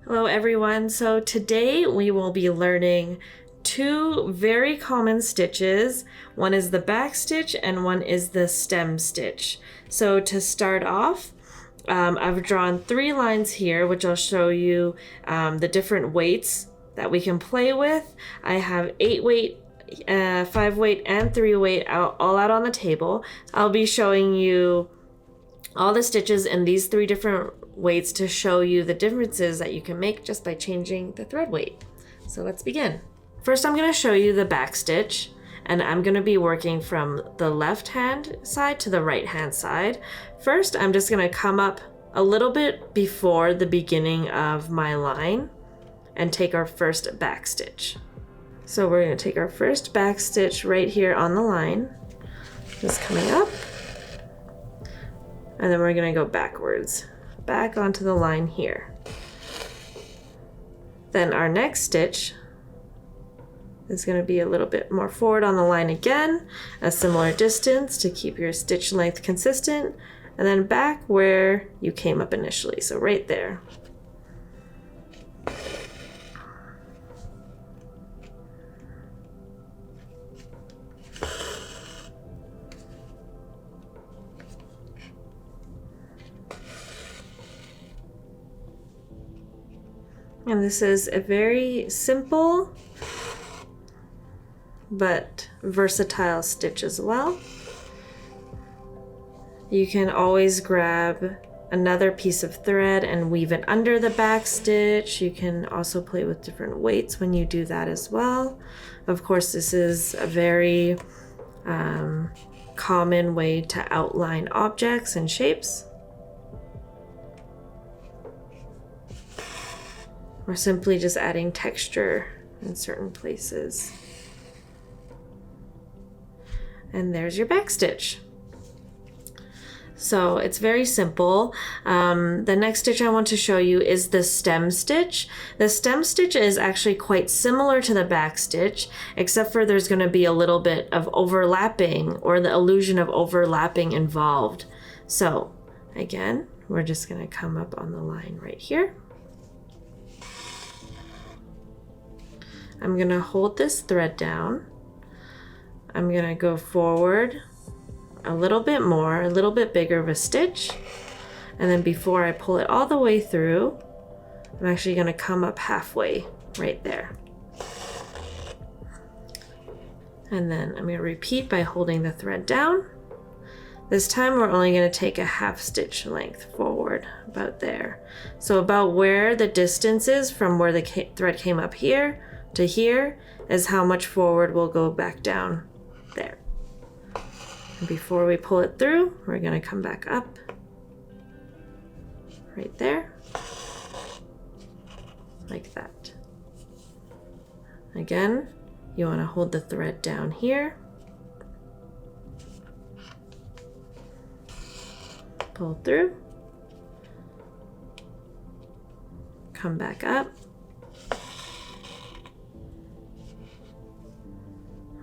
Hello everyone. So today we will be learning two very common stitches. One is the back stitch and one is the stem stitch. So to start off, I've drawn 3 lines here, which I'll show you the different weights that we can play with. I have 8 weight, 5 weight, and 3 weight all out on the table. I'll be showing you all the stitches in these 3 different weights to show you the differences that you can make just by changing the thread weight. So let's begin. First, I'm going to show you the back stitch, and I'm going to be working from the left hand side to the right hand side. First, I'm just going to come up a little bit before the beginning of my line and take our first back stitch. So we're going to take our first back stitch right here on the line, just coming up. And then we're going to go backwards, back onto the line here. Then our next stitch is going to be a little bit more forward on the line again, a similar distance to keep your stitch length consistent, and then back where you came up initially, so right there. And this is a very simple but versatile stitch as well. You can always grab another piece of thread and weave it under the back stitch. You can also play with different weights when you do that as well. Of course, this is a very common way to outline objects and shapes. Or simply just adding texture in certain places. And there's your back stitch. So it's very simple. The next stitch I want to show you is the stem stitch. The stem stitch is actually quite similar to the back stitch, except for there's going to be a little bit of overlapping or the illusion of overlapping involved. So again, we're just going to come up on the line right here. I'm going to hold this thread down. I'm going to go forward a little bit more, a little bit bigger of a stitch. And then before I pull it all the way through, I'm actually going to come up halfway right there. And then I'm going to repeat by holding the thread down. This time we're only going to take a half stitch length forward, about there. So about where the distance is from where the thread came up here to here is how much forward we'll go back down there. And before we pull it through, we're going to come back up right there, like that. Again, you want to hold the thread down here, pull through, come back up,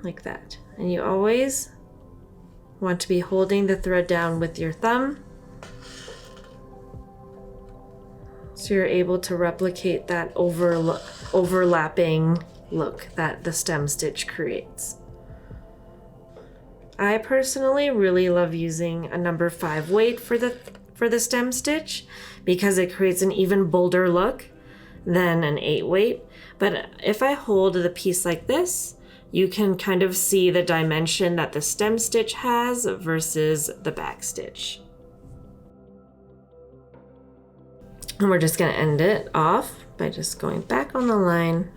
like that. And you always want to be holding the thread down with your thumb so you're able to replicate that overlapping look that the stem stitch creates. I personally really love using a number 5 weight for the stem stitch because it creates an even bolder look than an 8 weight. But if I hold the piece like this, you can kind of see the dimension that the stem stitch has versus the back stitch. And we're just going to end it off by just going back on the line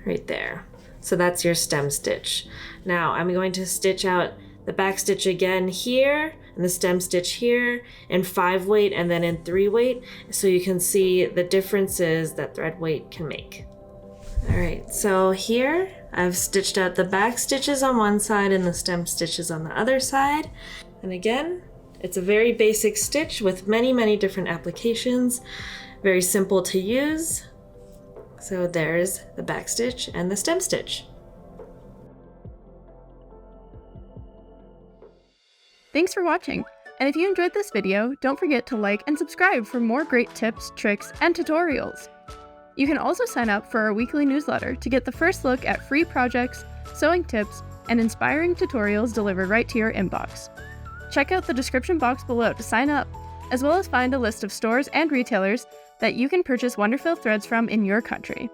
right there. So that's your stem stitch. Now I'm going to stitch out the back stitch again here and the stem stitch here in 5 weight and then in 3 weight, so you can see the differences that thread weight can make. All right, so here I've stitched out the back stitches on one side and the stem stitches on the other side. And again, it's a very basic stitch with many different applications, very simple to use. So there's the back stitch and the stem stitch. Thanks for watching. And if you enjoyed this video, don't forget to like and subscribe for more great tips, tricks, and tutorials. You can also sign up for our weekly newsletter to get the first look at free projects, sewing tips, and inspiring tutorials delivered right to your inbox. Check out the description box below to sign up, as well as find a list of stores and retailers that you can purchase WonderFil threads from in your country.